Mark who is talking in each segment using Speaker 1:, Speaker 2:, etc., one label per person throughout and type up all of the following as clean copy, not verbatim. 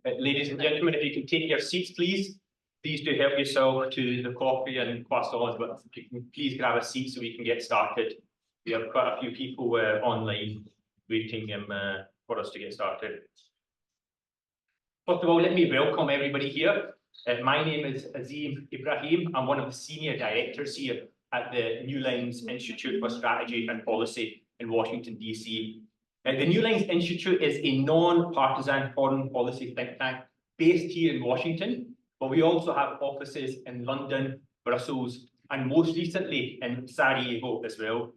Speaker 1: Ladies and gentlemen, if you can take your seats, please. Please do help yourself to the coffee and croissants, but if you can please grab a seat so we can get started. We have quite a few people online waiting for us to get started. First of all, let me welcome everybody here. My name is Azeem Ibrahim. I'm one of the senior directors here at the New Lines Institute for Strategy and Policy in Washington, D.C. The New Lines Institute is a non-partisan foreign policy think tank based here in Washington, but we also have offices in London, Brussels, and most recently in Sarajevo as well.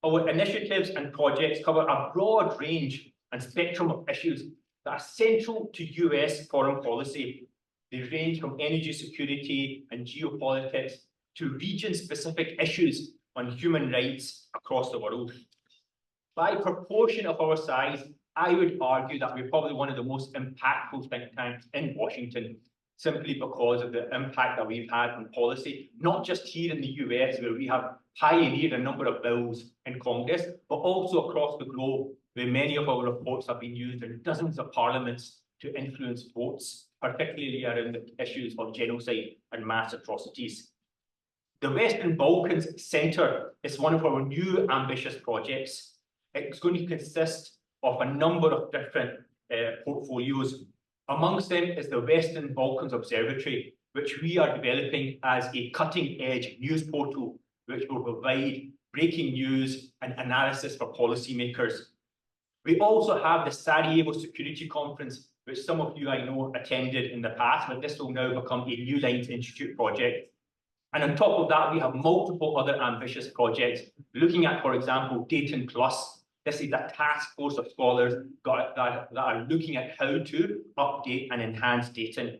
Speaker 1: Our initiatives and projects cover a broad range and spectrum of issues that are central to US foreign policy. They range from energy security and geopolitics to region-specific issues on human rights across the world. By proportion of our size, I would argue that we're probably one of the most impactful think tanks in Washington, simply because of the impact that we've had on policy, not just here in the US, where we have pioneered a number of bills in Congress, but also across the globe, where many of our reports have been used in dozens of parliaments to influence votes, particularly around the issues of genocide and mass atrocities. The Western Balkans Centre is one of our new ambitious projects. It's going to consist of a number of different portfolios. Amongst them is the Western Balkans Observatory, which we are developing as a cutting-edge news portal, which will provide breaking news and analysis for policymakers. We also have the Sarajevo Security Conference, which some of you I know attended in the past, but this will now become a New Lines Institute project. And on top of that, we have multiple other ambitious projects, looking at, for example, Dayton Plus. This is a task force of scholars that are looking at how to update and enhance Dayton.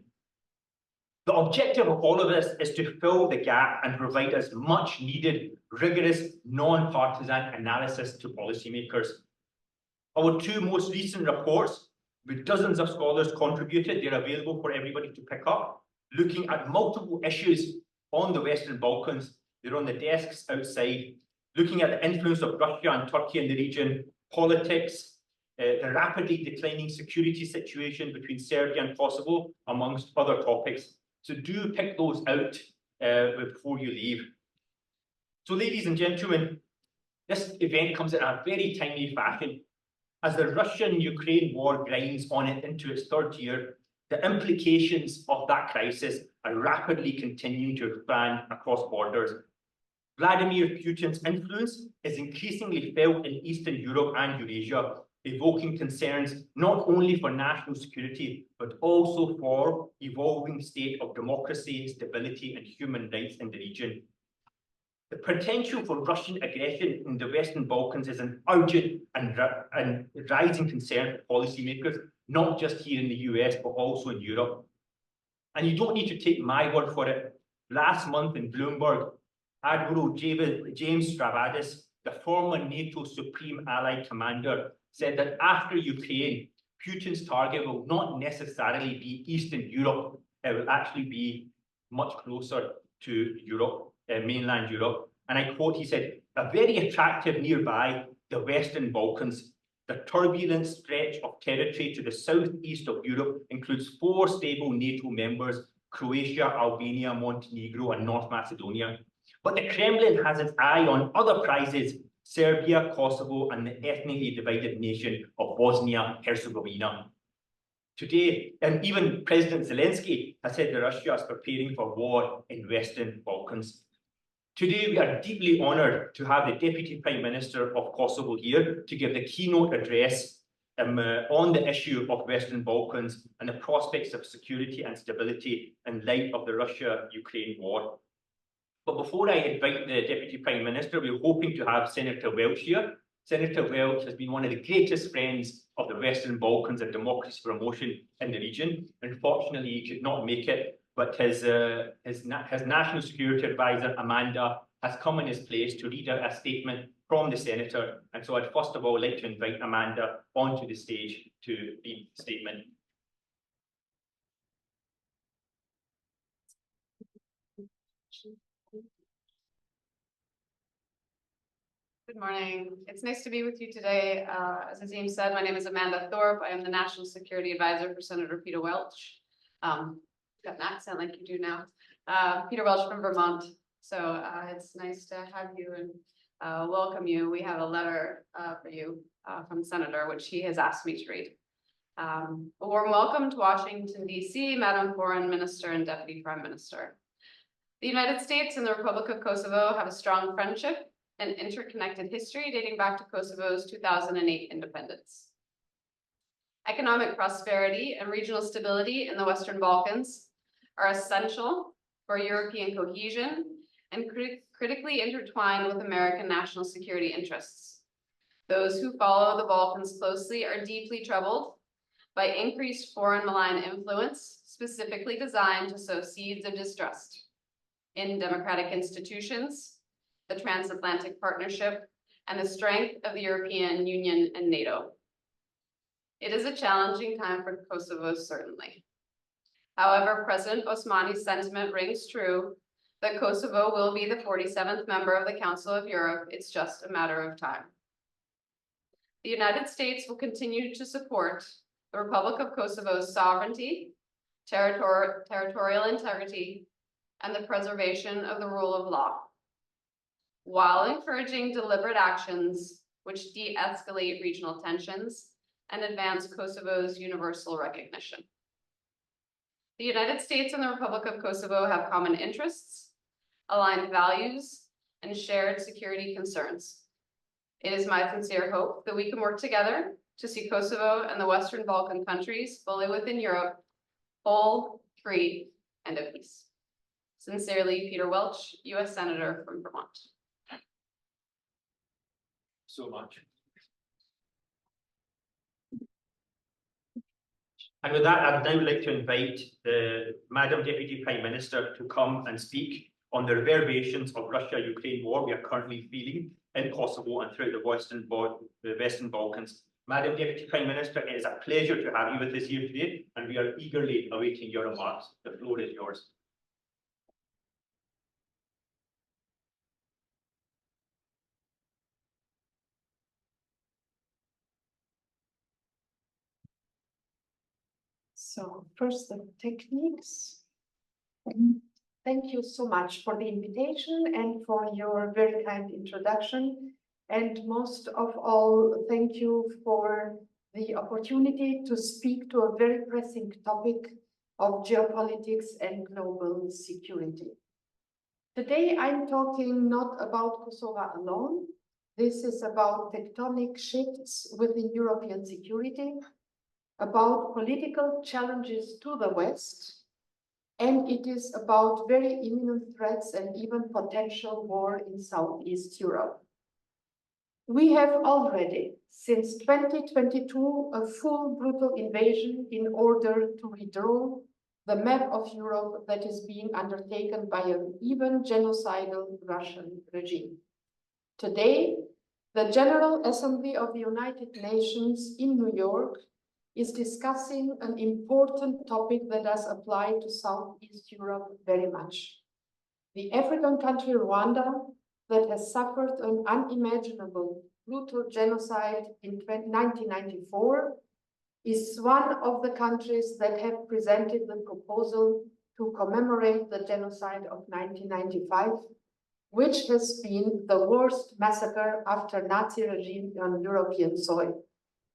Speaker 1: The objective of all of this is to fill the gap and provide us much needed, rigorous, non-partisan analysis to policymakers. Our two most recent reports, with dozens of scholars contributed, they're available for everybody to pick up, looking at multiple issues on the Western Balkans. They're on the desks outside, looking at the influence of Russia and Turkey in the region, politics, the rapidly declining security situation between Serbia and Kosovo, amongst other topics. So do pick those out before you leave. So ladies and gentlemen, this event comes in a very timely fashion. As the Russian-Ukraine war grinds on it into its third year, the implications of that crisis are rapidly continuing to expand across borders. Vladimir Putin's influence is increasingly felt in Eastern Europe and Eurasia, evoking concerns not only for national security, but also for evolving state of democracy, stability, and human rights in the region. The potential for Russian aggression in the Western Balkans is an urgent and rising concern for policymakers, not just here in the US, but also in Europe. And you don't need to take my word for it. Last month in Bloomberg, Admiral James Stavridis, the former NATO Supreme Allied Commander, said that after Ukraine, Putin's target will not necessarily be Eastern Europe. It will actually be much closer to Europe, mainland Europe. And I quote, he said, "A very attractive nearby, the Western Balkans. The turbulent stretch of territory to the southeast of Europe includes 4 stable NATO members, Croatia, Albania, Montenegro, and North Macedonia. But the Kremlin has its eye on other prizes, Serbia, Kosovo, and the ethnically divided nation of Bosnia-Herzegovina." Today, and even President Zelensky has said that Russia is preparing for war in Western Balkans. Today, we are deeply honored to have the Deputy Prime Minister of Kosovo here to give the keynote address on the issue of Western Balkans and the prospects of security and stability in light of the Russia-Ukraine war. But before I invite the Deputy Prime Minister, we're hoping to have Senator Welch here. Senator Welch has been one of the greatest friends of the Western Balkans and democracy promotion in the region. Unfortunately, he could not make it, but his National Security Advisor, Amanda, has come in his place to read out a statement from the Senator. And so I'd first of all like to invite Amanda onto the stage to read the statement.
Speaker 2: Good Good morning. It's nice to be with you today. As Azeem said, my name is Amanda Thorpe. I am the National Security Advisor for Senator Peter Welch. Got an accent like you do now. Peter Welch from Vermont. So it's nice to have you and welcome you. We have a letter for you from the Senator, which he has asked me to read. A warm welcome to Washington, D.C., Madam Foreign Minister and Deputy Prime Minister. The United States and the Republic of Kosovo have a strong friendship and interconnected history dating back to Kosovo's 2008 independence. Economic prosperity and regional stability in the Western Balkans are essential for European cohesion and critically intertwined with American national security interests. Those who follow the Balkans closely are deeply troubled by increased foreign malign influence, specifically designed to sow seeds of distrust in democratic institutions, the transatlantic partnership, and the strength of the European Union and NATO. It is a challenging time for Kosovo, certainly. However, President Osmani's sentiment rings true that Kosovo will be the 47th member of the Council of Europe. It's just a matter of time. The United States will continue to support the Republic of Kosovo's sovereignty, territorial integrity, and the preservation of the rule of law, while encouraging deliberate actions which de-escalate regional tensions and advance Kosovo's universal recognition. The United States and the Republic of Kosovo have common interests, aligned values, and shared security concerns. It is my sincere hope that we can work together to see Kosovo and the Western Balkan countries fully within Europe, whole, free, and at peace. Sincerely, Peter Welch, U.S. Senator from Vermont.
Speaker 1: So much. And with that, I'd now like to invite the Madam Deputy Prime Minister to come and speak on the reverberations of Russia-Ukraine war we are currently feeling in Kosovo and throughout the Western Balkans. Madam Deputy Prime Minister, it is a pleasure to have you with us here today, and we are eagerly awaiting your remarks. The floor is yours.
Speaker 3: So first, the techniques. Thank you so much for the invitation and for your very kind introduction. And most of all, thank you for the opportunity to speak to a very pressing topic of geopolitics and global security. Today, I'm talking not about Kosovo alone. This is about tectonic shifts within European security, about political challenges to the West, and it is about very imminent threats and even potential war in Southeast Europe. We have already, since 2022, a full brutal invasion in order to redraw the map of Europe that is being undertaken by an even genocidal Russian regime. Today, the General Assembly of the United Nations in New York is discussing an important topic that does apply to Southeast Europe very much. The African country Rwanda, that has suffered an unimaginable brutal genocide in 1994, is one of the countries that have presented the proposal to commemorate the genocide of 1995, which has been the worst massacre after Nazi regime on European soil,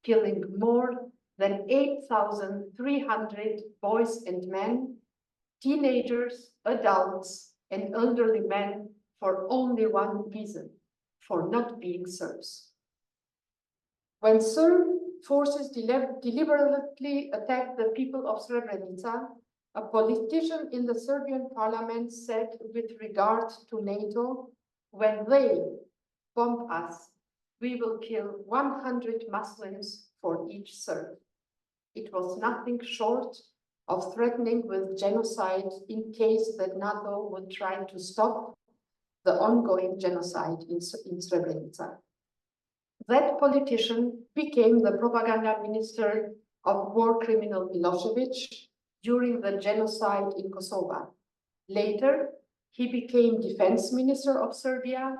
Speaker 3: killing more than 8,300 boys and men, teenagers, adults, and elderly men for only one reason, for not being Serbs. When Serb forces deliberately attacked the people of Srebrenica, a politician in the Serbian parliament said with regard to NATO, when they bomb us, we will kill 100 Muslims for each Serb. It was nothing short of threatening with genocide in case that NATO would try to stop the ongoing genocide in Srebrenica. That politician became the propaganda minister of war criminal Milosevic during the genocide in Kosovo. Later, he became defense minister of Serbia,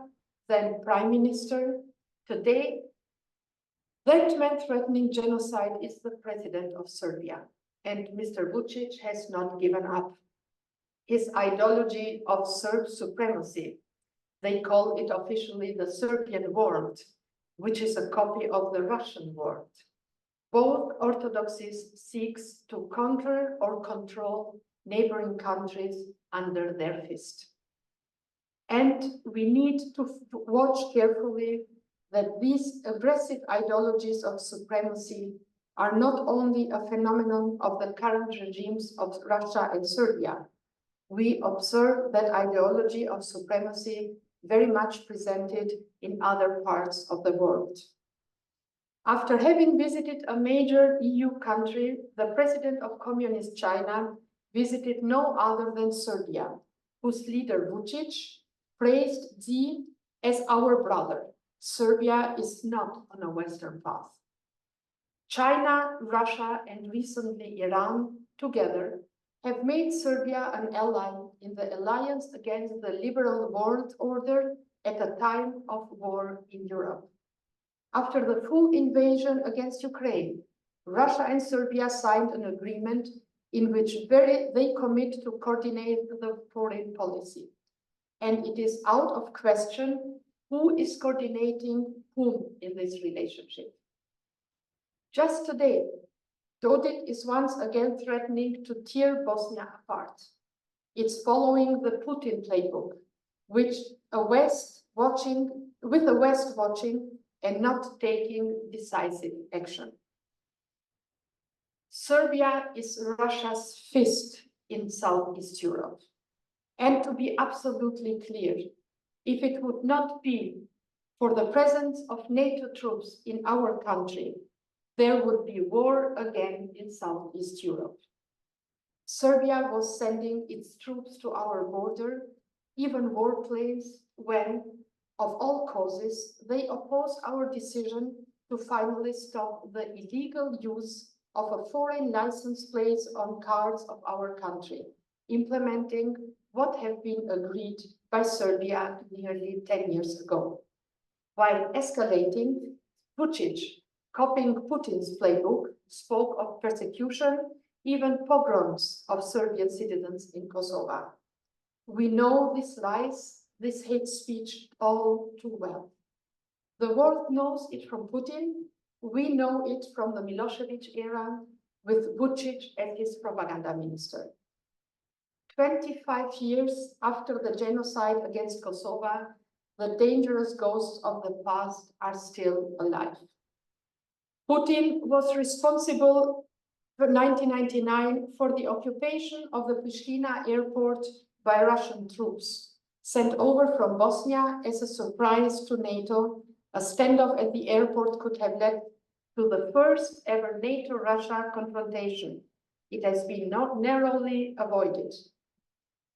Speaker 3: then prime minister, Today, that man threatening genocide is the president of Serbia, and Mr. Vučić has not given up. His ideology of Serb supremacy, they call it officially the Serbian world, which is a copy of the Russian world. Both orthodoxies seeks to conquer or control neighboring countries under their fist. And we need to watch carefully that these aggressive ideologies of supremacy are not only a phenomenon of the current regimes of Russia and Serbia. We observe that ideology of supremacy very much presented in other parts of the world. After having visited a major EU country, the president of Communist China visited no other than Serbia, whose leader Vučić praised Xi as our brother. Serbia is not on a Western path. China, Russia, and recently Iran together have made Serbia an ally in the alliance against the liberal world order at a time of war in Europe. After the full invasion against Ukraine, Russia and Serbia signed an agreement in which they commit to coordinate the foreign policy. And it is out of question who is coordinating whom in this relationship. Just today, Dodik is once again threatening to tear Bosnia apart. It's following the Putin playbook, with the West watching and not taking decisive action. Serbia is Russia's fist in Southeast Europe. And to be absolutely clear, if it would not be for the presence of NATO troops in our country, there would be war again in Southeast Europe. Serbia was sending its troops to our border, even warplanes, when, of all causes, they opposed our decision to finally stop the illegal use of a foreign license plate on cars of our country, implementing what have been agreed by Serbia nearly 10 years ago. While escalating, Vučić, copying Putin's playbook, spoke of persecution, even pogroms of Serbian citizens in Kosovo. We know these lies, this hate speech all too well. The world knows it from Putin. We know it from the Milosevic era with Vučić as his propaganda minister. 25 years after the genocide against Kosovo, the dangerous ghosts of the past are still alive. Putin was responsible for 1999 for the occupation of the Pristina airport by Russian troops, sent over from Bosnia as a surprise to NATO. A standoff at the airport could have led to the first ever NATO-Russia confrontation. It has been narrowly avoided.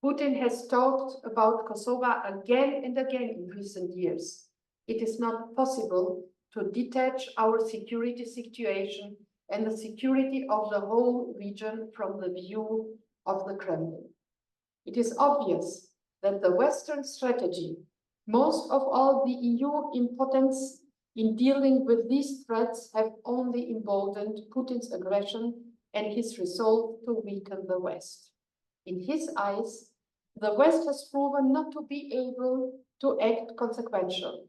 Speaker 3: Putin has talked about Kosovo again and again in recent years. It is not possible to detach our security situation and the security of the whole region from the view of the Kremlin. It is obvious that the Western strategy, most of all the EU impotence in dealing with these threats, have only emboldened Putin's aggression and his resolve to weaken the West. In his eyes, the West has proven not to be able to act consequential,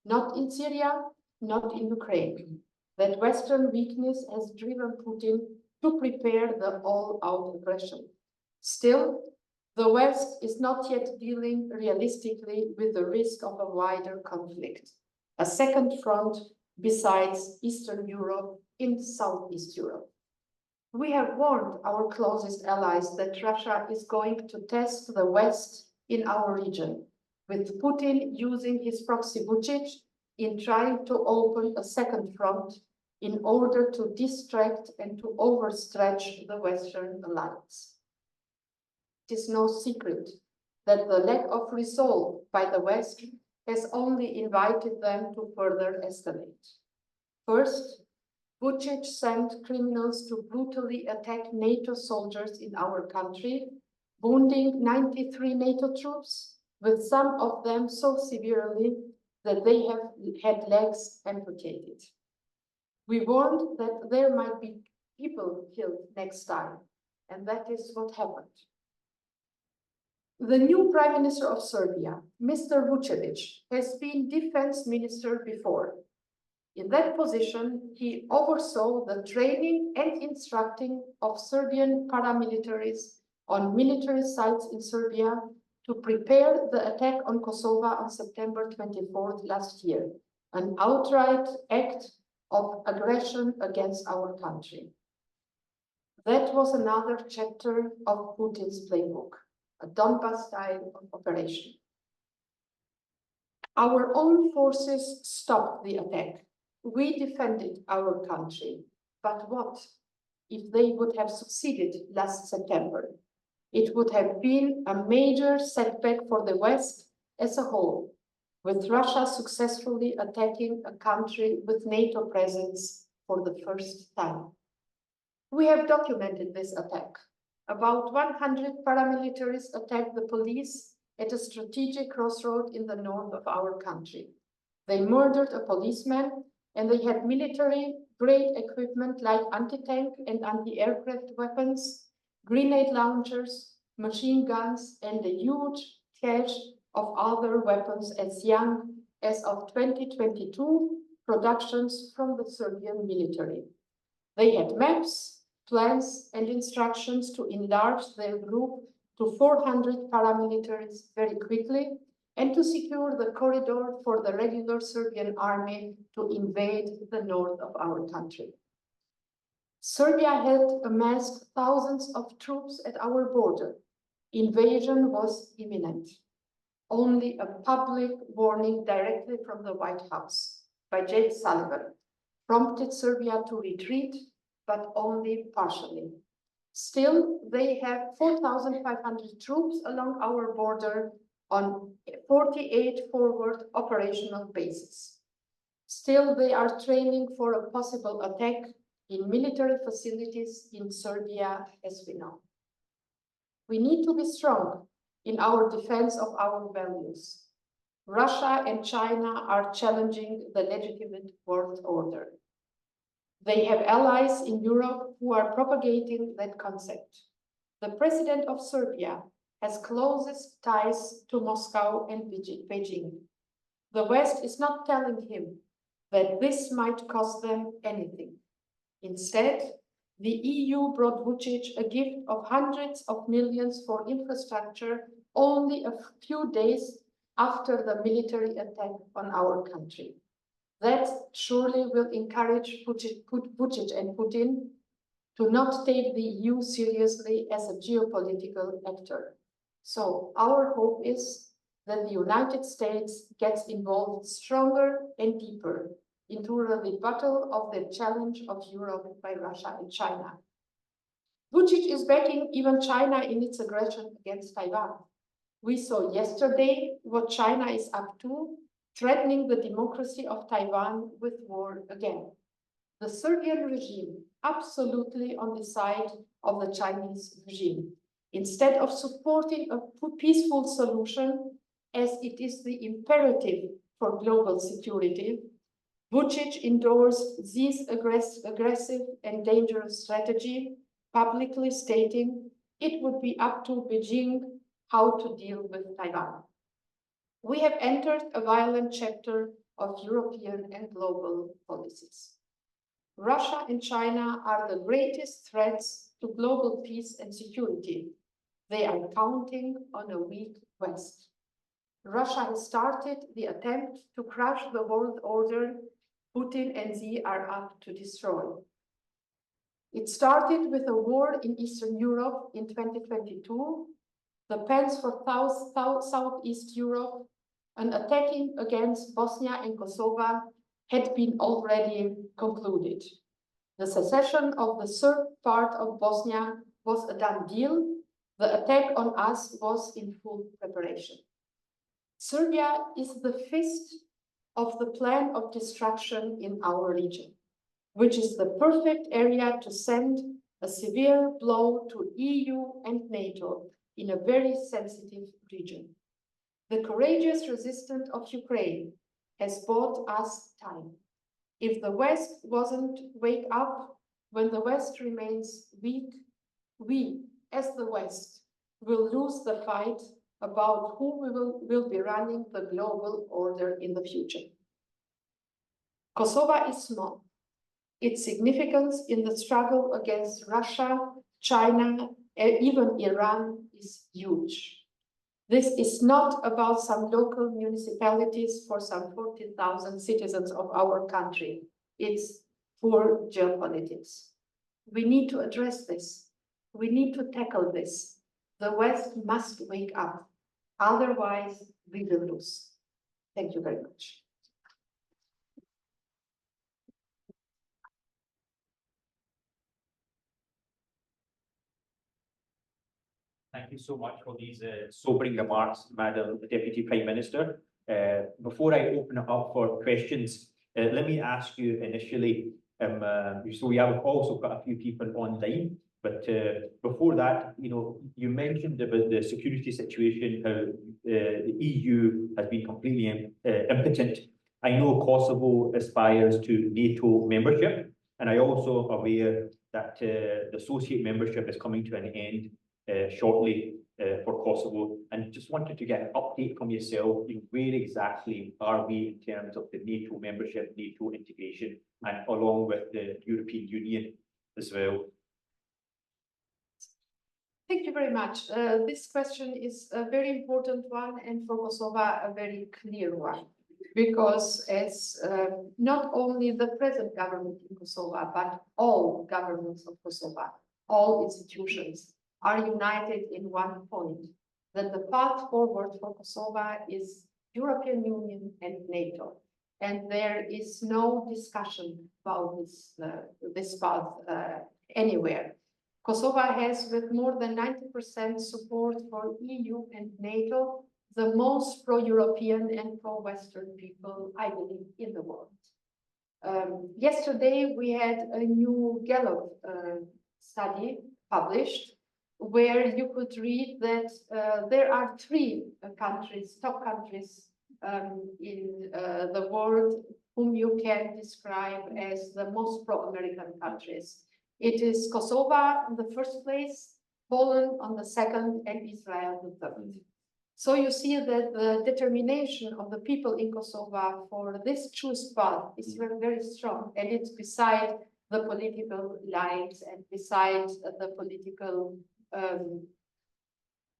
Speaker 3: not in Syria, not in Ukraine. That Western weakness has driven Putin to prepare the all-out aggression. Still, the West is not yet dealing realistically with the risk of a wider conflict, a second front besides Eastern Europe in Southeast Europe. We have warned our closest allies that Russia is going to test the West in our region, with Putin using his proxy Vučić in trying to open a second front in order to distract and to overstretch the Western alliance. It is no secret that the lack of resolve by the West has only invited them to further escalate. First, Vučić sent criminals to brutally attack NATO soldiers in our country, wounding 93 NATO troops, with some of them so severely that they have had legs amputated. We warned that there might be people killed next time, and that is what happened. The new Prime Minister of Serbia, Mr. Vučević, has been defense minister before. In that position, he oversaw the training and instructing of Serbian paramilitaries on military sites in Serbia to prepare the attack on Kosovo on September 24th last year, an outright act of aggression against our country. That was another chapter of Putin's playbook, a Donbas style of operation. Our own forces stopped the attack. We defended our country. But what if they would have succeeded last September? It would have been a major setback for the West as a whole, with Russia successfully attacking a country with NATO presence for the first time. We have documented this attack. About 100 paramilitaries attacked the police at a strategic crossroad in the north of our country. They murdered a policeman, and they had military-grade equipment like anti-tank and anti-aircraft weapons, grenade launchers, machine guns, and a huge cache of other weapons as young as of 2022 productions from the Serbian military. They had maps, plans, and instructions to enlarge their group to 400 paramilitaries very quickly and to secure the corridor for the regular Serbian army to invade the north of our country. Serbia had amassed thousands of troops at our border. Invasion was imminent. Only a public warning directly from the White House by Jake Sullivan prompted Serbia to retreat, but only partially. Still, they have 4,500 troops along our border on 48 forward operational bases. Still, they are training for a possible attack in military facilities in Serbia, as we know. We need to be strong in our defense of our values. Russia and China are challenging the legitimate world order. They have allies in Europe who are propagating that concept. The president of Serbia has closest ties to Moscow and Beijing. The West is not telling him that this might cost them anything. Instead, the EU brought Vučić a gift of hundreds of millions for infrastructure only a few days after the military attack on our country. That surely will encourage Vučić and Putin to not take the EU seriously as a geopolitical actor. So our hope is that the United States gets involved stronger and deeper into a rebuttal of the challenge of Europe by Russia and China. Vučić is backing even China in its aggression against Taiwan. We saw yesterday what China is up to, threatening the democracy of Taiwan with war again. The Serbian regime absolutely on the side of the Chinese regime, instead of supporting a peaceful solution as it is the imperative for global security. Vučić endorsed this aggressive and dangerous strategy, publicly stating it would be up to Beijing how to deal with Taiwan. We have entered a violent chapter of European and global policies. Russia and China are the greatest threats to global peace and security. They are counting on a weak West. Russia has started the attempt to crush the world order Putin and Xi are up to destroy. It started with a war in Eastern Europe in 2022, the plans for Southeast Europe, and attacking against Bosnia and Kosovo had been already concluded. The secession of the Serb part of Bosnia was a done deal. The attack on us was in full preparation. Serbia is the fifth of the plan of destruction in our region, which is the perfect area to send a severe blow to EU and NATO in a very sensitive region. The courageous resistance of Ukraine has bought us time. If the West wasn't wake up, when the West remains weak, we, as the West, will lose the fight about who will be running the global order in the future. Kosovo is small. Its significance in the struggle against Russia, China, and even Iran is huge. This is not about some local municipalities for some 40,000 citizens of our country. It's poor geopolitics. We need to address this. We need to tackle this. The West must wake up. Otherwise, we will lose. Thank you very much.
Speaker 1: Thank you so much for these sobering remarks, Madam Deputy Prime Minister. Before I open it up for questions, let me ask you initially, so we have also got a few people online, but before that, you mentioned about the security situation, how the EU has been completely impotent. I know Kosovo aspires to NATO membership, and I also aware that the associate membership is coming to an end shortly for Kosovo, and just wanted to get an update from yourself. Where exactly are we in terms of the NATO membership, NATO integration, and along with the European Union as well?
Speaker 3: Thank you very much. This question is a very important one, and for Kosovo, a very clear one, because as not only the present government in Kosovo, but all governments of Kosovo, all institutions, are united in one point, that the path forward for Kosovo is European Union and NATO. And there is no discussion about this path anywhere. Kosovo has, with more than 90% support for EU and NATO, the most pro-European and pro-Western people, I believe, in the world. Yesterday, we had a new Gallup study published, where you could read that there are three countries, top countries in the world, whom you can describe as the most pro-American countries. It is Kosovo in the first place, Poland on the second, and Israel the third. So you see that the determination of the people in Kosovo for this choose path is very, very strong, and it's beside the political lines and beside the political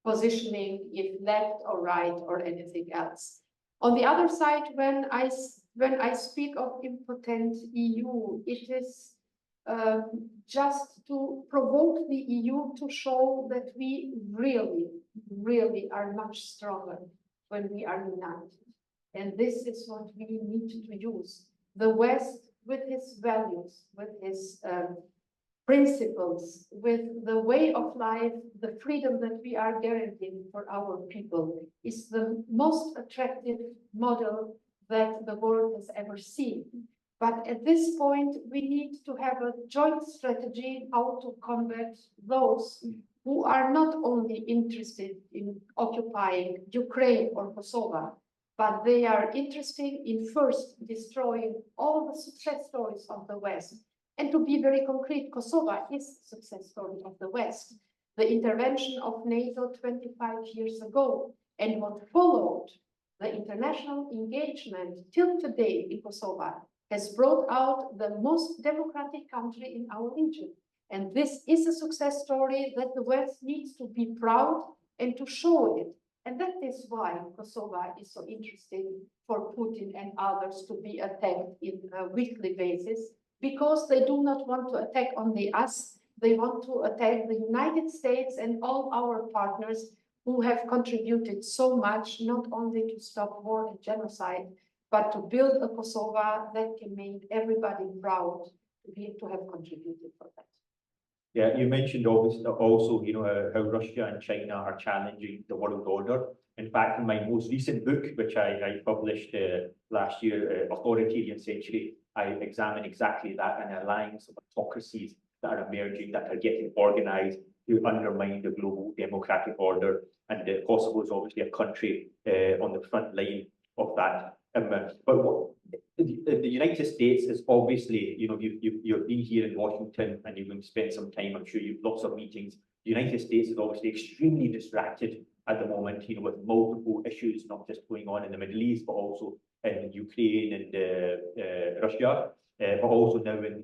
Speaker 3: positioning, if left or right or anything else. On the other side, when I speak of impotent EU, it is just to provoke the EU to show that we really, really are much stronger when we are united. And this is what we need to use. The West, with its values, with its principles, with the way of life, the freedom that we are guaranteeing for our people, is the most attractive model that the world has ever seen. But at this point, we need to have a joint strategy how to combat those who are not only interested in occupying Ukraine or Kosovo, but they are interested in first destroying all the success stories of the West. And to be very concrete, Kosovo is the success story of the West. The intervention of NATO 25 years ago and what followed, the international engagement till today in Kosovo, has brought out the most democratic country in our region. And this is a success story that the West needs to be proud and to show it. And that is why Kosovo is so interesting for Putin and others to be attacked in a weekly basis, because they do not want to attack only us, they want to attack the United States and all our partners who have contributed so much, not only to stop war and genocide, but to build a Kosovo that can make everybody proud to have contributed for that.
Speaker 1: Yeah, you mentioned obviously also, how Russia and China are challenging the world order. In fact, in my most recent book, which I published last year, Authoritarian Century, I examine exactly that, an alliance of autocracies that are emerging, that are getting organized to undermine the global democratic order. And Kosovo is obviously a country on the front line of that.
Speaker 4: But what, the United States is obviously, you know, you've been here in Washington and you're going to spend some time, I'm sure you've lots of meetings. The United States is obviously extremely distracted at the moment, you know, with multiple issues, not just going on in the Middle East, but also in Ukraine and Russia, but also now in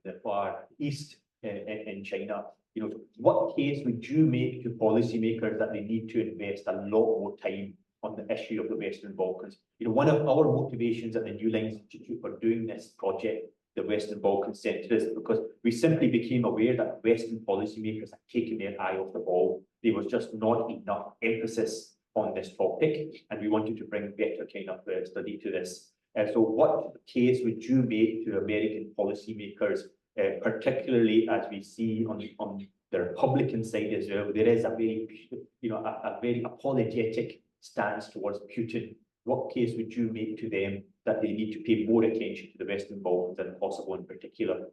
Speaker 4: the far east in China. You know, what case would you make to policymakers that they need to invest a lot more time on the issue of the Western Balkans? You know, one of our motivations at the New Lines Institute for doing this project, the Western Balkans Centre, is because we simply became aware that Western policymakers had taken their eye off the ball. There was just not enough emphasis on this topic, and we wanted to bring better kind of study to this. So what case would you make to American policymakers, particularly as we see on the Republican side as well? There is a very, you know, a very apologetic stance towards Putin. What case would you make to them that they need to pay more attention to the Western Balkans and Kosovo in particular?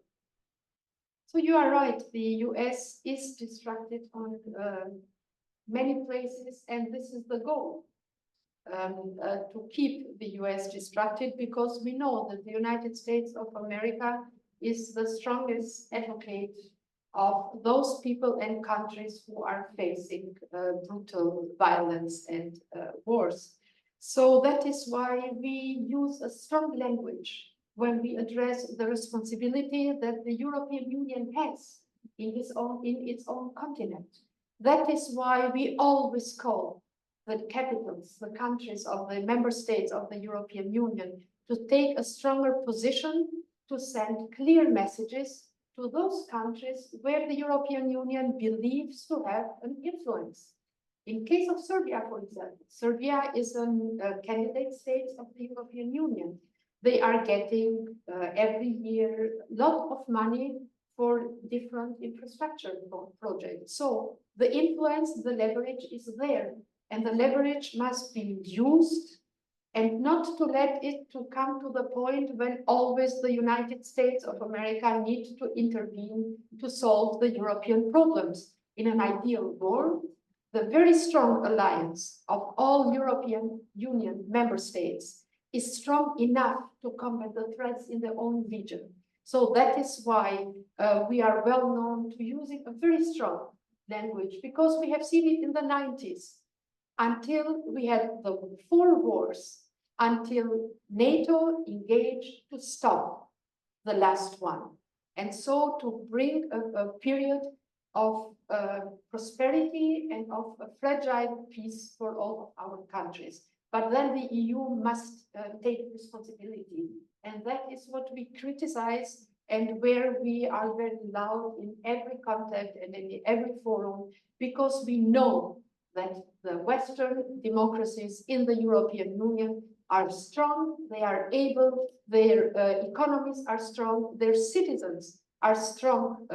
Speaker 3: So you are right, the US is distracted on many places, and this is the goal, to keep the US distracted, because we know that the United States of America is the strongest advocate of those people and countries who are facing brutal violence and wars. So that is why we use a strong language when we address the responsibility that the European Union has in its own continent. That is why we always call the capitals, the countries of the member states of the European Union, to take a stronger position, to send clear messages to those countries where the European Union believes to have an influence. In case of Serbia, for example, Serbia is a candidate state of the European Union. They are getting every year a lot of money for different infrastructure projects. So the influence, the leverage is there, and the leverage must be used, and not to let it to come to the point when always the United States of America need to intervene to solve the European problems. In an ideal world, the very strong alliance of all European Union member states is strong enough to combat the threats in their own region. So that is why we are well known to using a very strong language, because we have seen it in the 90s, until we had the 4 wars, until NATO engaged to stop the last one. And so to bring a period of prosperity and of a fragile peace for all of our countries. But then the EU must take responsibility. And that is what we criticize, and where we are very loud in every contact and in every forum, because we know that the Western democracies in the European Union are strong, they are able, their economies are strong, their citizens are strong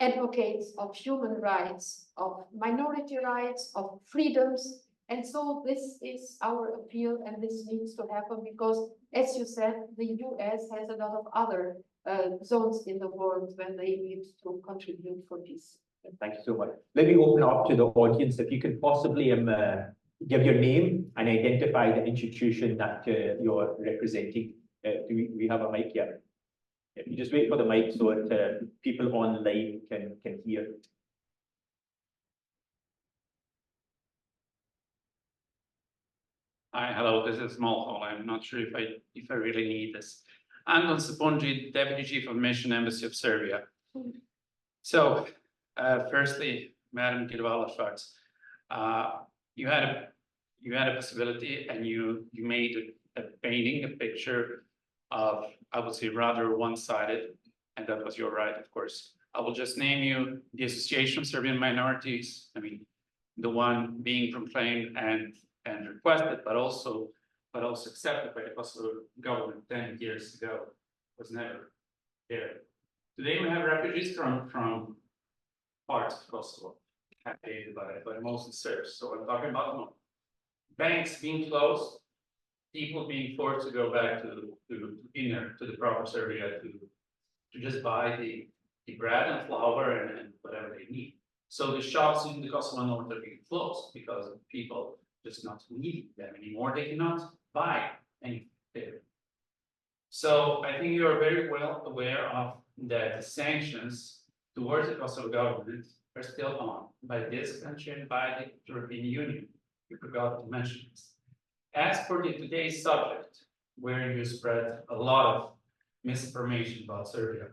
Speaker 3: advocates of human rights, of minority rights, of freedoms. And so this is our appeal, and this needs to happen because, as you said, the US has a lot of other zones in the world when they need to contribute for peace.
Speaker 4: Thank you so much. Let me open up to the audience. If you could possibly give your name and identify the institution that you're representing. Do we have a mic here? If you just wait for the mic so that people online can hear.
Speaker 5: Hi, hello, this is Malhol. I'm not sure if I really need this. Anton Saponji, Deputy Chief of Mission, Embassy of Serbia. So, firstly, Madam Gërvalla-Schwarz, you had a possibility, and you made a painting, a picture of, I would say, rather one-sided, and that was your right, of course. I will just name you the Association of Serbian Minorities. I mean, the one being proclaimed and requested, but also accepted by the Kosovo government 10 years ago, was never there. Today we have refugees from parts of Kosovo, captivated by mostly Serbs. So I'm talking about banks being closed, people being forced to go back to the proper Serbia to just buy the bread and flour and whatever they need. So the shops in the Kosovo north are being closed because people just not needing them anymore. They cannot buy anything there. So I think you are very well aware of that the sanctions towards the Kosovo government are still on by this country and by the European Union. You forgot to mention this. As for today's subject, where you spread a lot of misinformation about Serbia,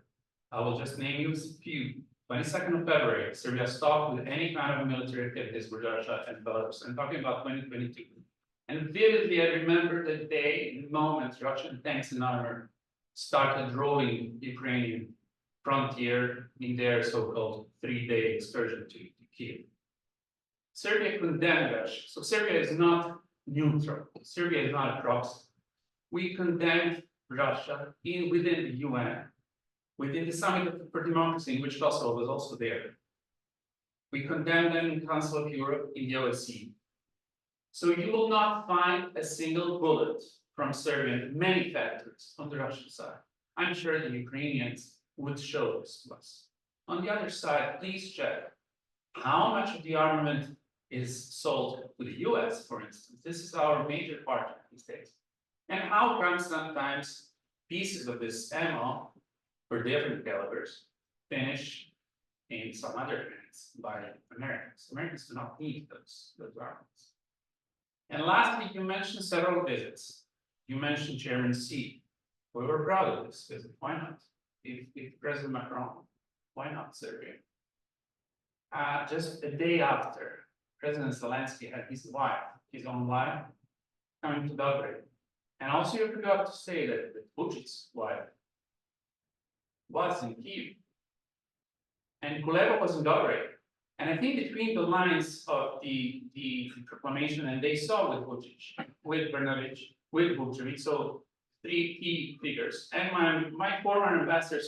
Speaker 5: I will just name you a few. 22nd of February, Serbia stopped with any kind of military activities with Russia and Belarus. I'm talking about 2022. And vividly, I remember the day, the moment Russian tanks and armor started rolling Ukrainian frontier in their so-called 3-day excursion to Kiev. Serbia condemned Russia. So Serbia is not neutral. Serbia is not a proxy. We condemned Russia within the UN, within the Summit for Democracy, in which Kosovo was also there. We condemned them in the Council of Europe, in the OSCE. So you will not find a single bullet from Serbia, many factors on the Russian side. I'm sure the Ukrainians would show this to us. On the other side, please check how much of the armament is sold to the US, for instance. This is our major partner these days. And how come sometimes pieces of this ammo for different calibers finish in some other hands by Americans? Americans do not need those armaments. And lastly, you mentioned several visits. You mentioned Chairman Xi. We were proud of this visit. Why not? If President Macron, why not Serbia? Just a day after, President Zelensky had his own wife, coming to Belgrade. And also you forgot to say that Vucic's wife was in Kyiv. And Kuleva was in Belgrade. And I think between the lines of the proclamation, and they saw with Vucic, with Brnabić, with Vucevic, so 3 key figures. And my former ambassador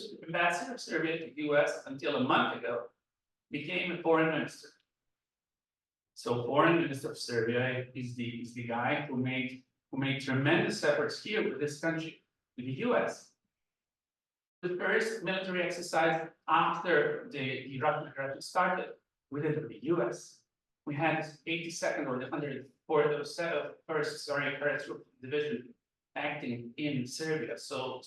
Speaker 5: of Serbia to the US until a month ago became a foreign minister. So foreign minister of Serbia is the guy who made tremendous efforts here with this country, with the US. The first military exercise after the Russian aggression started within the US. We had 82nd or the 101st Division acting in Serbia. So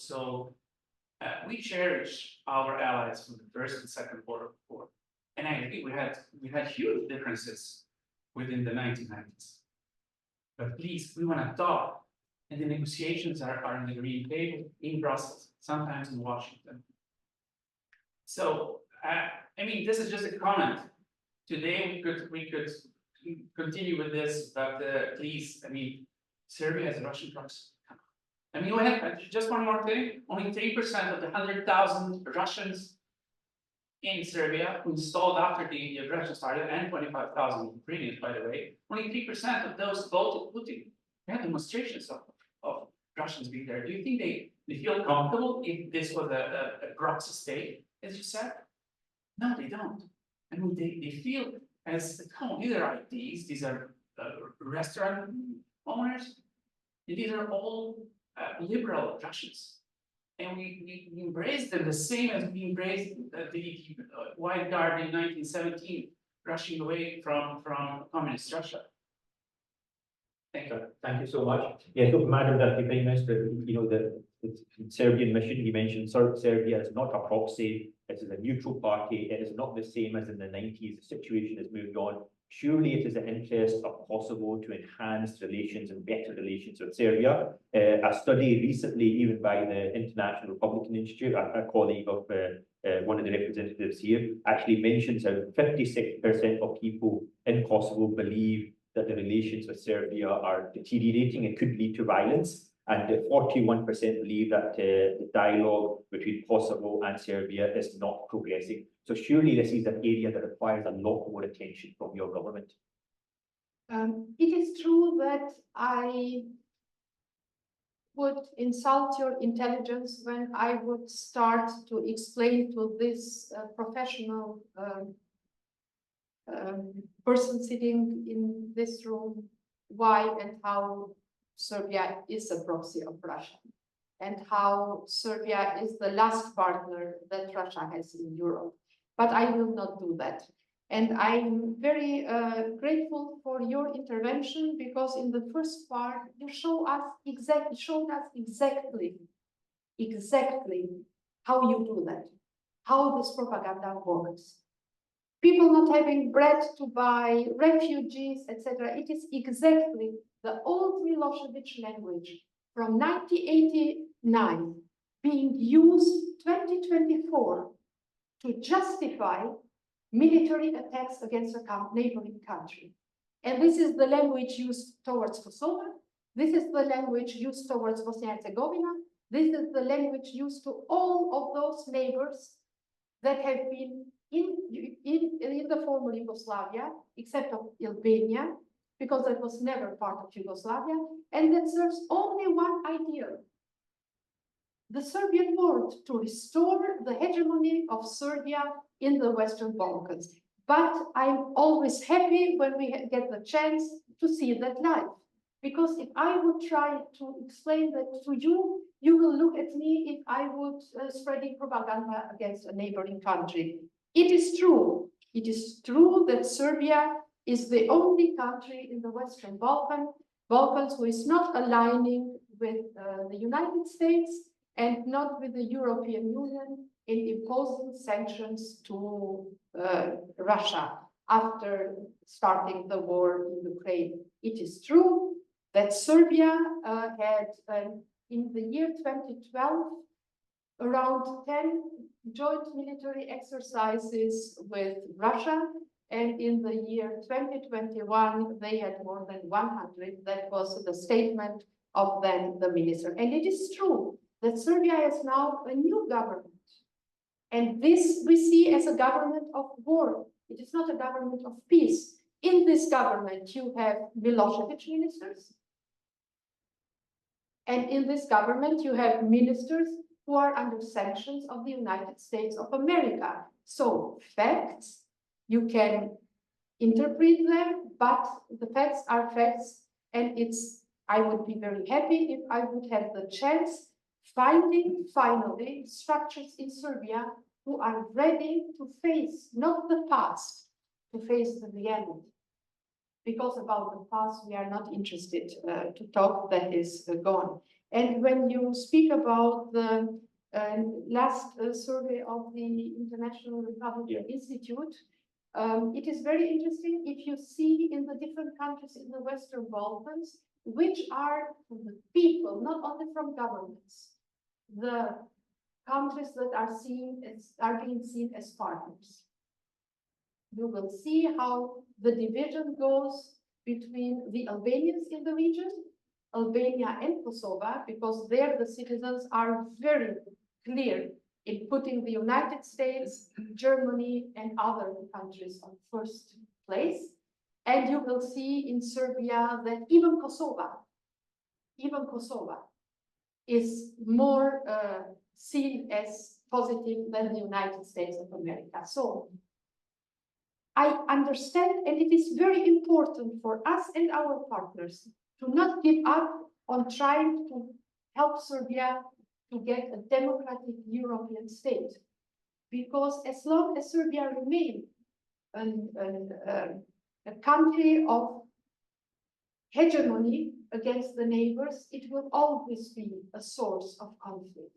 Speaker 5: we cherish our allies from the First and Second World War. And I think we had huge differences within the 1990s. But please, we want to talk. And the negotiations are on the green table in Brussels, sometimes in Washington. So, I mean, this is just a comment. Today, we could continue with this, but please, I mean, Serbia has Russian trucks. I mean, we have just one more thing. Only 3% of the 100,000 Russians in Serbia who installed after the aggression started, and 25,000 Ukrainians, by the way, only 3% of those voted Putin. We had demonstrations of Russians being there. Do you think they feel comfortable if this was a proxy state, as you said? No, they don't. I mean, they feel as, oh, these are IDs, these are restaurant owners, these are all liberal Russians. And we embraced them the same as we embraced the White Guard in 1917, rushing away from communist Russia. Thank you.
Speaker 4: Thank you so much. Yeah, so Madam Deputy Prime Minister, you know, the Serbian mission, he mentioned Serbia is not a proxy, it is a neutral party, it is not the same as in the 90s, the situation has moved on. Surely it is the interest of Kosovo to enhance relations and better relations with Serbia. A study recently, even by the International Republican Institute, a colleague of one of the representatives here, actually mentions how 56% of people in Kosovo believe that the relations with Serbia are deteriorating and could lead to violence. And 41% believe that the dialogue between Kosovo and Serbia is not progressing. So surely this is an area that requires a lot more attention from your government.
Speaker 3: It is true that I would insult your intelligence when I would start to explain to this professional person sitting in this room why and how Serbia is a proxy of Russia, and how Serbia is the last partner that Russia has in Europe. But I will not do that. And I'm very grateful for your intervention, because in the first part you showed us exactly how you do that, how this propaganda works. People not having bread to buy, refugees, etc. It is exactly the old Milosevic language from 1989 being used 2024 to justify military attacks against a neighboring country. And this is the language used towards Kosovo. This is the language used towards Bosnia and Herzegovina. This is the language used to all of those neighbors that have been in the former Yugoslavia, except of Albania, because that was never part of Yugoslavia, and that serves only one idea: the Serbian world, to restore the hegemony of Serbia in the Western Balkans. But I'm always happy when we get the chance to see that live. Because if I would try to explain that to you, you will look at me if I would spreading propaganda against a neighboring country. It is true. It is true that Serbia is the only country in the Western Balkans who is not aligning with the United States and not with the European Union in imposing sanctions to Russia after starting the war in Ukraine. It is true that Serbia had, in the year 2012, around 10 joint military exercises with Russia, and in the year 2021, they had more than 100. That was the statement of then the minister. And it is true that Serbia has now a new government. And this we see as a government of war. It is not a government of peace. In this government, you have Milosevic ministers. And in this government, you have ministers who are under sanctions of the United States of America. So facts, you can interpret them, but the facts are facts. And I would be very happy if I would have the chance finding finally structures in Serbia who are ready to face not the past, to face the reality. Because about the past, we are not interested to talk, that is gone. And when you speak about the last survey of the International Republican Institute, it is very interesting if you see in the different countries in the Western Balkans, which are the people, not only from governments, the countries that are being seen as partners. You will see how the division goes between the Albanians in the region, Albania and Kosovo, because there the citizens are very clear in putting the United States, Germany, and other countries on first place. And you will see in Serbia that even Kosovo is more seen as positive than the United States of America. So I understand, and it is very important for us and our partners to not give up on trying to help Serbia to get a democratic European state. Because as long as Serbia remains a country of hegemony against the neighbors, it will always be a source of conflict.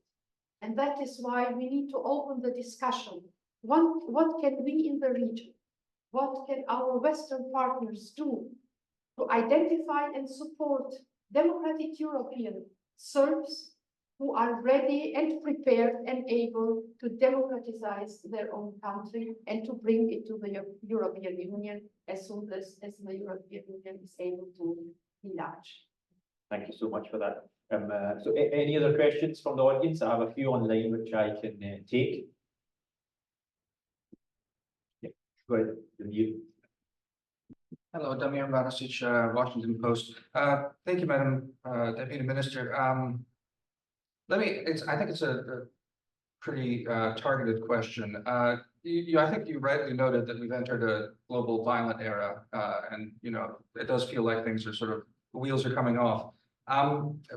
Speaker 3: And that is why we need to open the discussion. What can we in the region, what can our Western partners do to identify and support democratic European Serbs who are ready and prepared and able to democratize their own country and to bring it to the European Union as soon as the European Union is able to enlarge.
Speaker 4: Thank you so much for that. So any other questions from the audience? I have a few online which I can take. Yeah, go ahead. You.
Speaker 6: Hello, Damir Barasic, Washington Post. Thank you, Madam Deputy Minister. I think it's a pretty targeted question. I think you rightly noted that we've entered a global violent era, and it does feel like things are the wheels are coming off.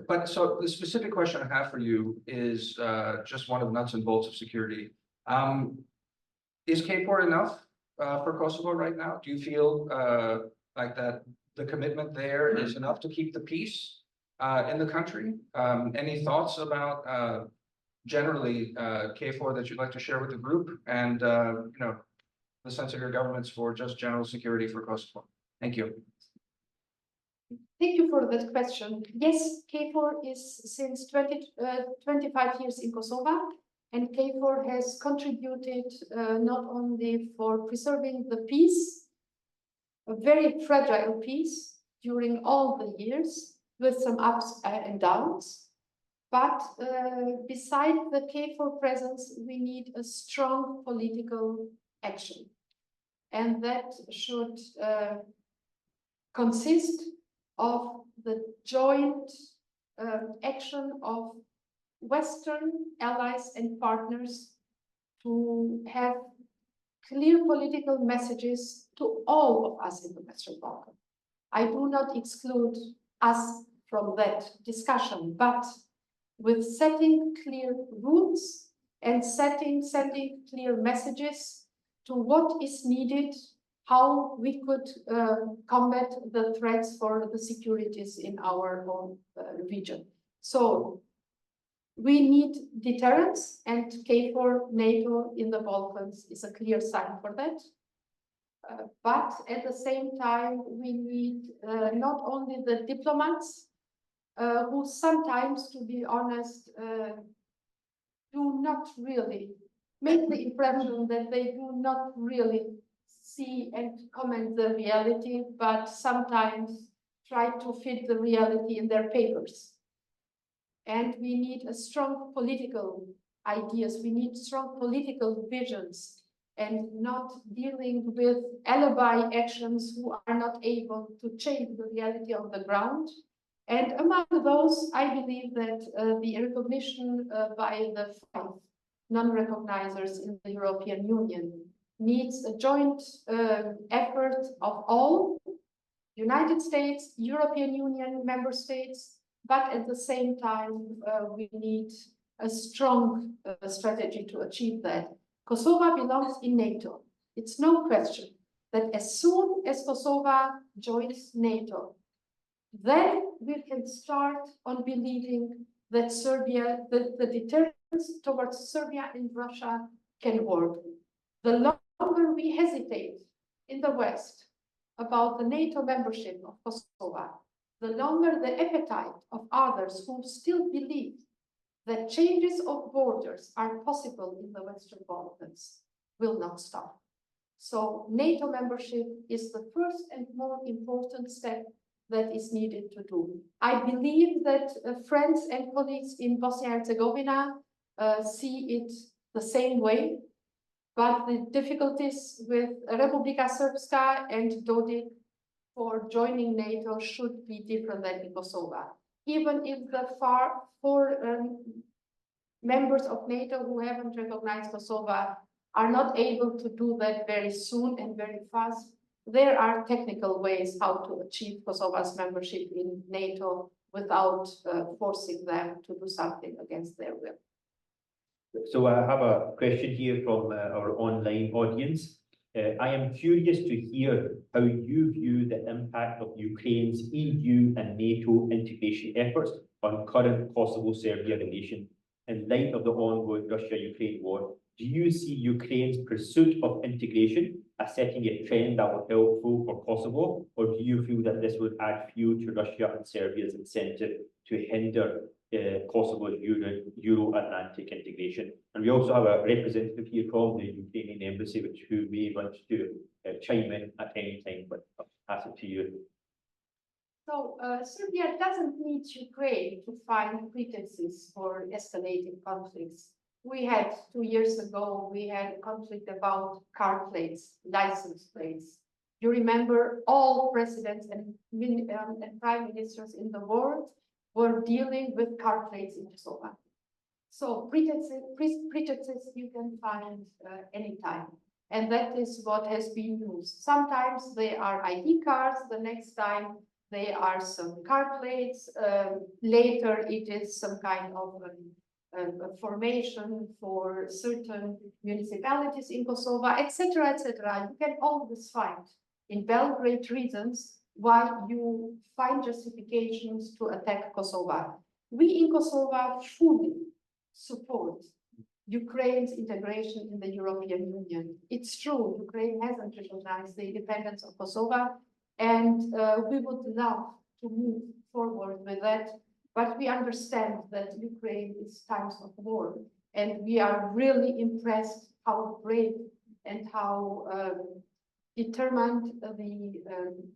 Speaker 6: But so the specific question I have for you is just one of the nuts and bolts of security. Is KFOR enough? for Kosovo right now? Do you feel like that the commitment there is enough to keep the peace in the country? Any thoughts about generally KFOR that you'd like to share with the group, and you know, the sense of your governments for just general security for Kosovo? Thank you.
Speaker 3: Thank you for that question. Yes, KFOR is since 25 years in Kosovo, and KFOR has contributed not only for preserving the peace, a very fragile peace during all the years with some ups and downs, but beside the KFOR presence, we need a strong political action. And that should consist of the joint action of Western allies and partners to have clear political messages to all of us in the Western Balkans. I do not exclude us from that discussion, but with setting clear rules and sending clear messages to what is needed, how we could combat the threats for the securities in our own region. So we need deterrence, and KFOR NATO in the Balkans is a clear sign for that. But at the same time, we need not only the diplomats who sometimes, to be honest, do not really make the impression that they do not really see and comment the reality, but sometimes try to fit the reality in their papers. And we need a strong political ideas, we need strong political visions, and not dealing with alibi actions who are not able to change the reality on the ground. And among those, I believe that the recognition by the 5 non-recognizers in the European Union needs a joint effort of all United States, European Union member states, but at the same time, we need a strong strategy to achieve that. Kosovo belongs in NATO. It's no question that as soon as Kosovo joins NATO, then we can start on believing that Serbia, the deterrence towards Serbia and Russia can work. The longer we hesitate in the West about the NATO membership of Kosovo, the longer the appetite of others who still believe that changes of borders are possible in the Western Balkans will not stop. So NATO membership is the first and more important step that is needed to do. I believe that friends and colleagues in Bosnia and Herzegovina see it the same way, but the difficulties with Republika Srpska and Dodik for joining NATO should be different than in Kosovo. Even if the four members of NATO who haven't recognized Kosovo are not able to do that very soon and very fast, there are technical ways how to achieve Kosovo's membership in NATO without forcing them to do something against their will.
Speaker 4: So I have a question here from our online audience. I am curious to hear how you view the impact of Ukraine's EU and NATO integration efforts on current Kosovo-Serbia relations. In light of the ongoing Russia-Ukraine war, do you see Ukraine's pursuit of integration as setting a trend that will helpful for Kosovo, or do you feel that this would add fuel to Russia and Serbia's incentive to hinder Kosovo's Euro-Atlantic integration? And we also have a representative here from the Ukrainian embassy, who may want to chime in at any time, but I'll pass it to you.
Speaker 3: So Serbia doesn't need Ukraine to find pretenses for escalating conflicts. We had 2 years ago, we had a conflict about car plates, license plates. You remember all presidents and prime ministers in the world were dealing with car plates in Kosovo. So pretenses you can find anytime. And that is what has been used. Sometimes they are ID cards, the next time they are some car plates, later it is some kind of formation for certain municipalities in Kosovo, etc., etc. You can always find in Belgrade reasons why you find justifications to attack Kosovo. We in Kosovo fully support Ukraine's integration in the European Union. It's true, Ukraine hasn't recognized the independence of Kosovo, and we would love to move forward with that. But we understand that Ukraine is times of war, and we are really impressed how brave and how determined the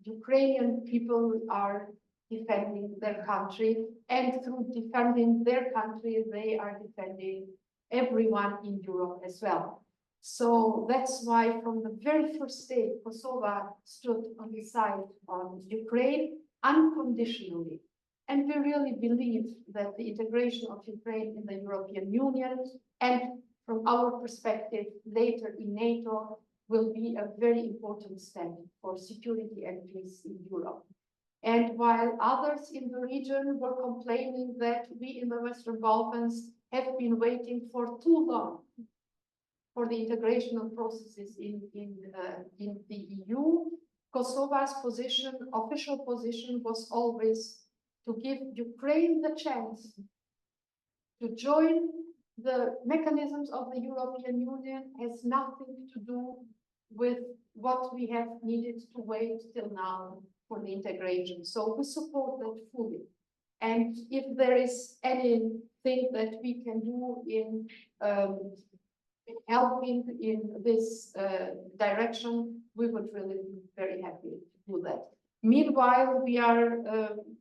Speaker 3: Ukrainian people are defending their country, and through defending their country, they are defending everyone in Europe as well. So that's why from the very first day, Kosovo stood on the side of Ukraine unconditionally. And we really believe that the integration of Ukraine in the European Union, and from our perspective later in NATO, will be a very important step for security and peace in Europe. And while others in the region were complaining that we in the Western Balkans have been waiting for too long for the integrational processes in the EU, Kosovo's position, official position, was always to give Ukraine the chance to join the mechanisms of the European Union. Has nothing to do with what we have needed to wait till now for the integration. So we support that fully. And if there is anything that we can do in helping in this direction, we would really be very happy to do that. Meanwhile, we are,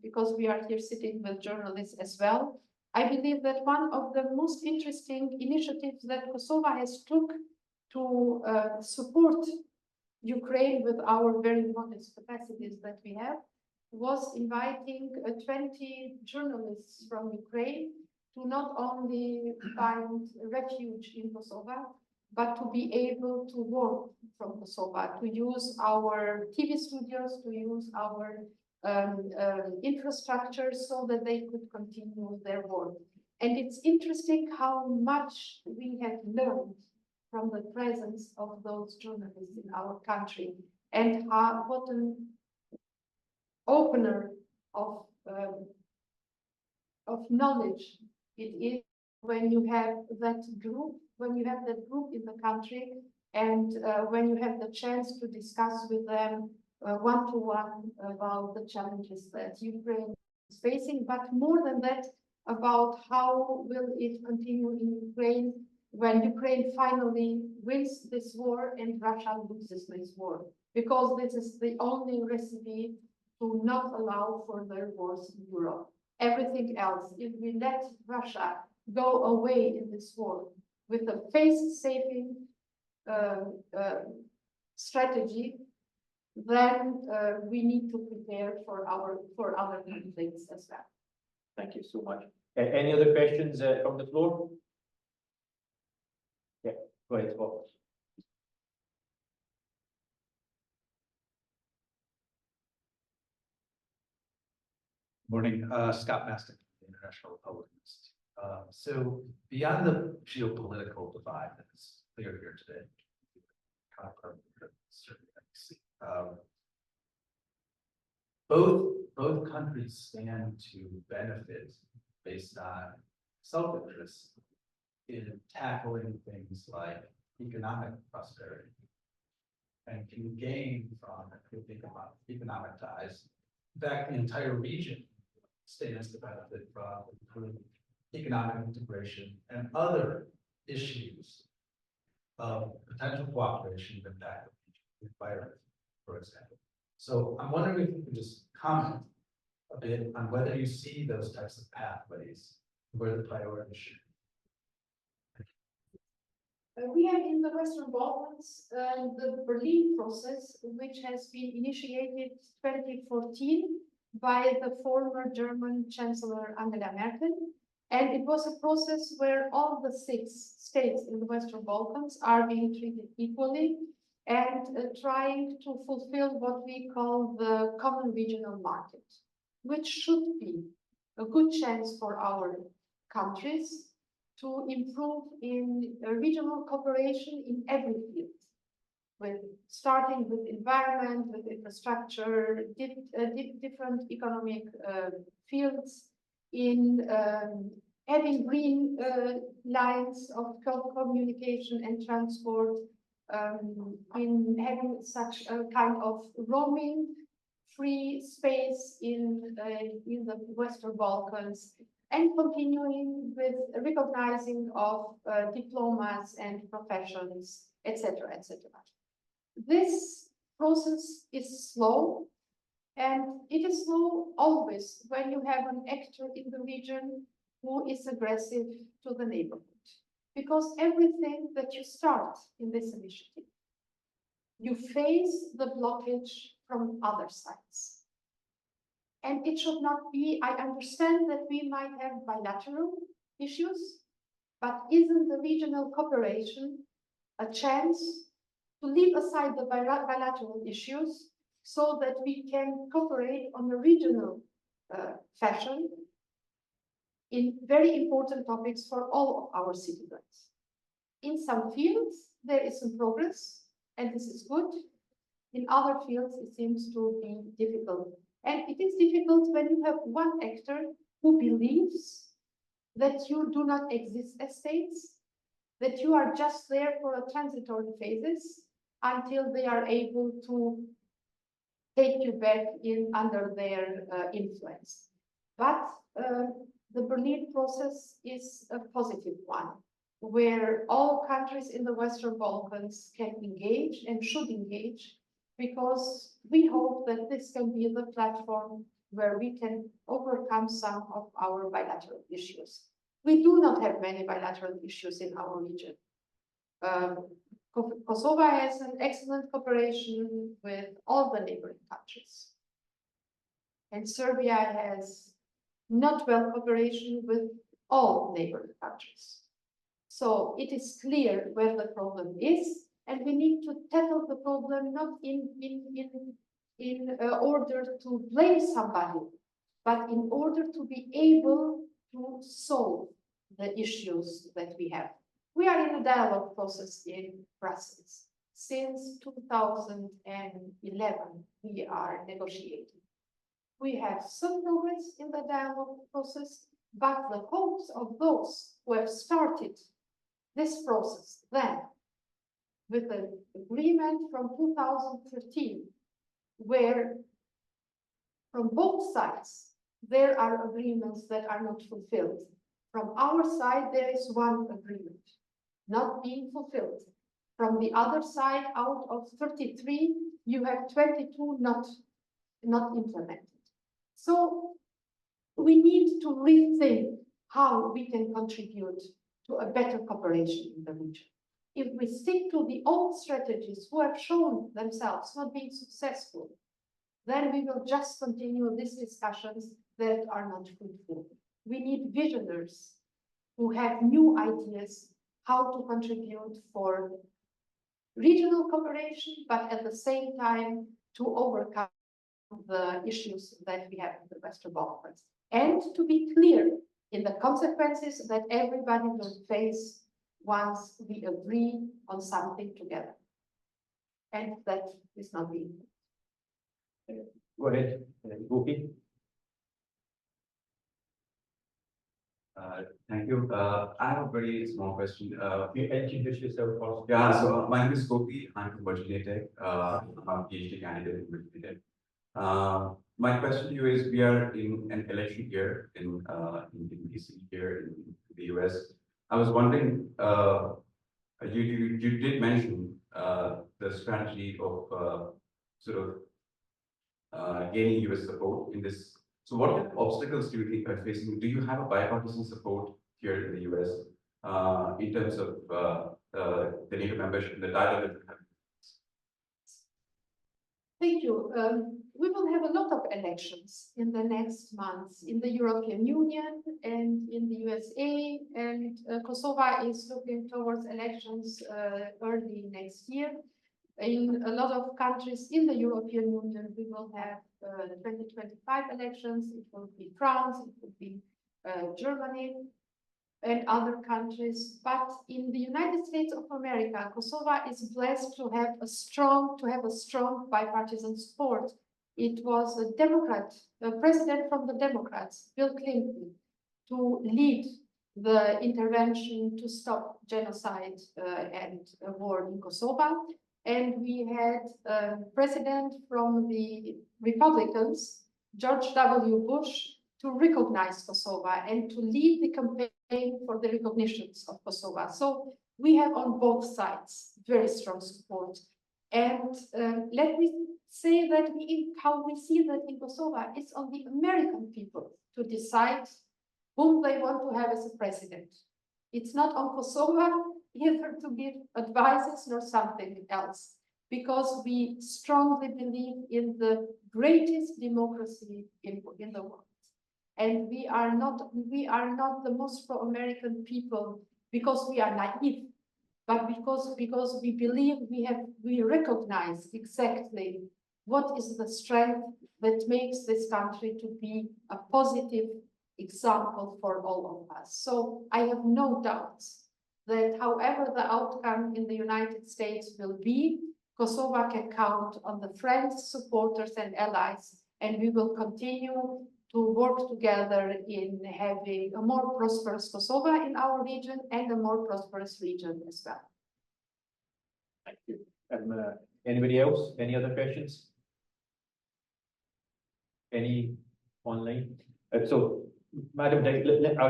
Speaker 3: because we are here sitting with journalists as well, I believe that one of the most interesting initiatives that Kosovo has took to support Ukraine with our very modest capacities that we have was inviting 20 journalists from Ukraine to not only find refuge in Kosovo, but to be able to work from Kosovo, to use our TV studios, to use our infrastructure so that they could continue their work. And it's interesting how much we have learned from the presence of those journalists in our country, and how, what an opener of knowledge it is when you have that group, in the country, and when you have the chance to discuss with them one-to-one about the challenges that Ukraine is facing, but more than that, about how will it continue in Ukraine when Ukraine finally wins this war and Russia loses this war, because this is the only recipe to not allow further wars in Europe. Everything else, if we let Russia go away in this war with a face-saving strategy, then we need to prepare for other conflicts as well.
Speaker 4: Thank you so much. Any other questions from the floor? Yeah, go ahead, Scott.
Speaker 7: Morning, Scott Mastic, International Republicans. So beyond the geopolitical divide that is clear here today, both countries stand to benefit based on self-interest in tackling things like economic prosperity, and can gain from economic ties. In fact, the entire region stands to benefit from improved economic integration and other issues of potential cooperation that impact the environment, for example. So I'm wondering if you could just comment a bit on whether you see those types of pathways, where the priorities should be.
Speaker 3: We have in the Western Balkans the Berlin process, which has been initiated 2014 by the former German Chancellor Angela Merkel. And it was a process where all the 6 states in the Western Balkans are being treated equally and trying to fulfill what we call the common regional market, which should be a good chance for our countries to improve in regional cooperation in every field, starting with environment, with infrastructure, different economic fields, in having green lines of communication and transport, in having such a kind of roaming free space in the Western Balkans, and continuing with recognizing of diplomas and professions, etc., etc. This process is slow, and it is slow always when you have an actor in the region who is aggressive to the neighborhood. Because everything that you start in this initiative, you face the blockage from other sides. And it should not be, I understand that we might have bilateral issues, but isn't the regional cooperation a chance to leave aside the bilateral issues so that we can cooperate on a regional fashion in very important topics for all of our citizens? In some fields, there is some progress, and this is good. In other fields, it seems to be difficult. And it is difficult when you have one actor who believes that you do not exist as states, that you are just there for a transitory phases until they are able to take you back in under their influence. But the Berlin process is a positive one, where all countries in the Western Balkans can engage and should engage, because we hope that this can be the platform where we can overcome some of our bilateral issues. We do not have many bilateral issues in our region. Kosovo has an excellent cooperation with all the neighboring countries. And Serbia has not well cooperation with all neighboring countries. So it is clear where the problem is, and we need to tackle the problem not in order to blame somebody, but in order to be able to solve the issues that we have. We are in a dialogue process in Brussels. Since 2011, we are negotiating. We have some progress in the dialogue process, but the hopes of those who have started this process then, with the agreement from 2013, where from both sides, there are agreements that are not fulfilled. From our side, there is one agreement not being fulfilled. From the other side, out of 33, you have 22 not implemented. So we need to rethink how we can contribute to a better cooperation in the region. If we stick to the old strategies who have shown themselves not being successful, then we will just continue these discussions that are not fruitful. We need visionaries who have new ideas how to contribute for regional cooperation, but at the same time to overcome the issues that we have in the Western Balkans. And to be clear in the consequences that everybody will face once we agree on something together. And that is not being.
Speaker 4: Go ahead, Gopi.
Speaker 8: Thank you. I have a very small question.
Speaker 4: You introduce yourself first.
Speaker 8: Yeah, so my name is Gopi. I'm from Virginia Tech. I'm a PhD candidate in Virginia Tech. My question to you is: we are in an election year in DC here in the US. I was wondering, you did mention the strategy of gaining US support in this. So what obstacles do you think are facing? Do you have a bipartisan support here in the US in terms of the NATO membership, the dialogue that we're having?
Speaker 3: Thank you. We will have a lot of elections in the next months in the European Union and in the USA, and Kosovo is looking towards elections early next year. In a lot of countries in the European Union, we will have 2025 elections. It will be France, it will be Germany. and other countries. But in the United States of America, Kosovo is blessed to have a strong bipartisan support. It was a Democrat, a president from the Democrats, Bill Clinton, to lead the intervention to stop genocide and war in Kosovo. And we had a president from the Republicans, George W. Bush, to recognize Kosovo and to lead the campaign for the recognitions of Kosovo. So we have on both sides very strong support. And let me say that how we see that in Kosovo, it's on the American people to decide whom they want to have as a president. It's not on Kosovo either to give advices nor something else, because we strongly believe in the greatest democracy in the world. And we are not the most pro-American people because we are naive, but because we believe we recognize exactly what is the strength that makes this country to be a positive example for all of us. So I have no doubts that however the outcome in the United States will be, Kosovo can count on the friends, supporters, and allies, and we will continue to work together in having a more prosperous Kosovo in our region and a more prosperous region as well.
Speaker 4: Thank you. Anybody else? Any other questions? Any online? So, Madam, I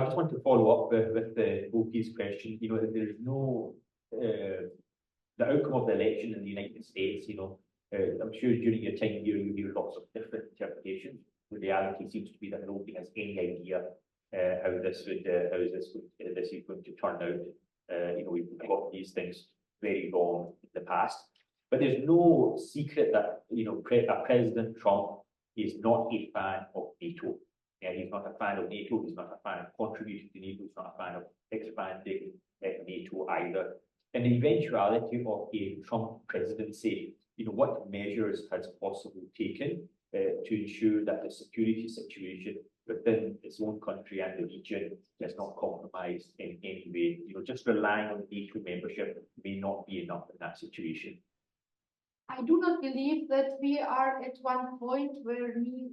Speaker 4: just want to follow up with the OP's question. You know, that there is no the outcome of the election in the United States. You know, I'm sure during your time here you hear lots of different interpretations. The reality seems to be that nobody has any idea how this is going to turn out. You know, we've got these things very wrong in the past, but there's no secret that, you know, President Trump is not a fan of NATO. He's not a fan of NATO. He's not a fan of contributing to NATO. He's not a fan of expanding NATO either. In the eventuality of a Trump presidency, you know, what measures has Kosovo taken to ensure that the security situation within its own country and the region is not compromised in any way? You know, just relying on NATO membership may not be enough in that situation.
Speaker 3: I do not believe that we are at one point where we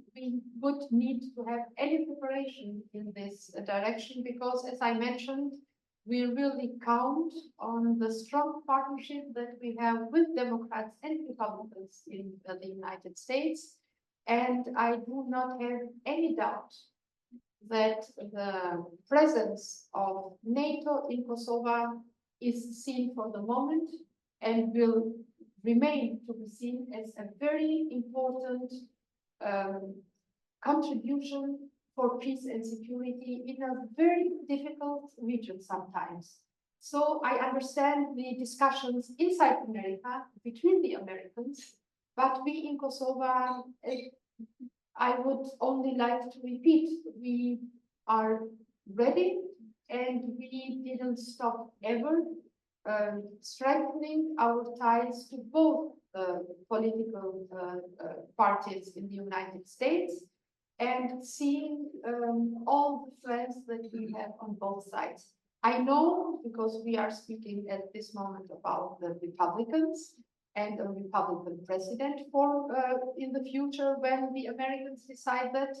Speaker 3: would need to have any preparation in this direction, because, as I mentioned, we really count on the strong partnership that we have with Democrats and Republicans in the United States. And I do not have any doubt that the presence of NATO in Kosovo is seen for the moment and will remain to be seen as a very important contribution for peace and security in a very difficult region sometimes. So I understand the discussions inside America between the Americans, but we in Kosovo, I would only like to repeat, we are ready and we didn't stop ever strengthening our ties to both political parties in the United States and seeing all the friends that we have on both sides. I know, because we are speaking at this moment about the Republicans and a Republican president for in the future when the Americans decide that.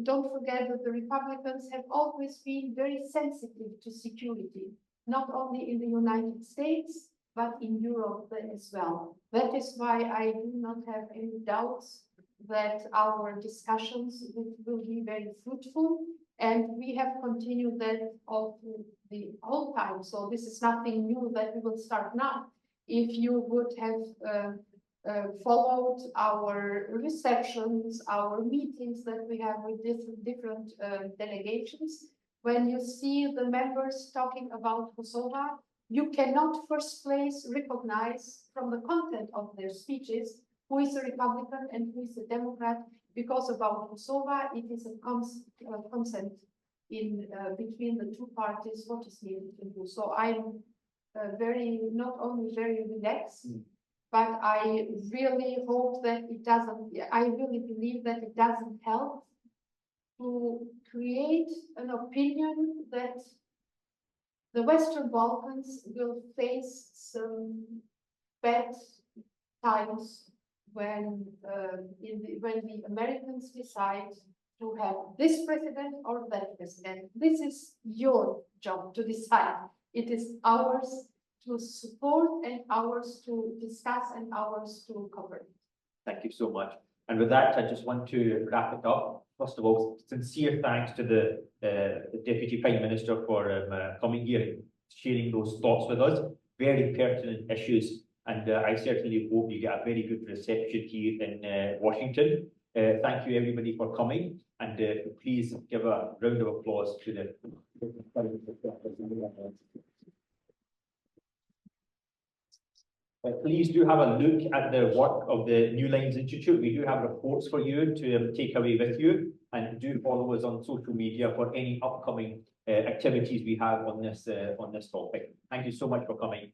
Speaker 3: Don't forget that the Republicans have always been very sensitive to security, not only in the United States, but in Europe as well. That is why I do not have any doubts that our discussions will be very fruitful, and we have continued that all through the whole time. So this is nothing new that we will start now. If you would have followed our receptions, our meetings that we have with different delegations, when you see the members talking about Kosovo, you cannot first place recognize from the content of their speeches who is a Republican and who is a Democrat, because about Kosovo, it is a consent in between the two parties what is needed to do. So I'm not only very relaxed, but I really hope that it doesn't, I really believe that it doesn't help to create an opinion that the Western Balkans will face some bad times when when the Americans decide to have this president or that president. This is your job to decide. It is ours to support and ours to discuss and ours to cover.
Speaker 4: Thank you so much. And with that, I just want to wrap it up. First of all, sincere thanks to the Deputy Prime Minister for coming here and sharing those thoughts with us. Very pertinent issues, and I certainly hope you get a very good reception here in Washington. Thank you everybody for coming, and please give a round of applause to the please do have a look at the work of the New Lines Institute. We do have reports for you to take away with you, and do follow us on social media for any upcoming activities we have on this topic. Thank you so much for coming.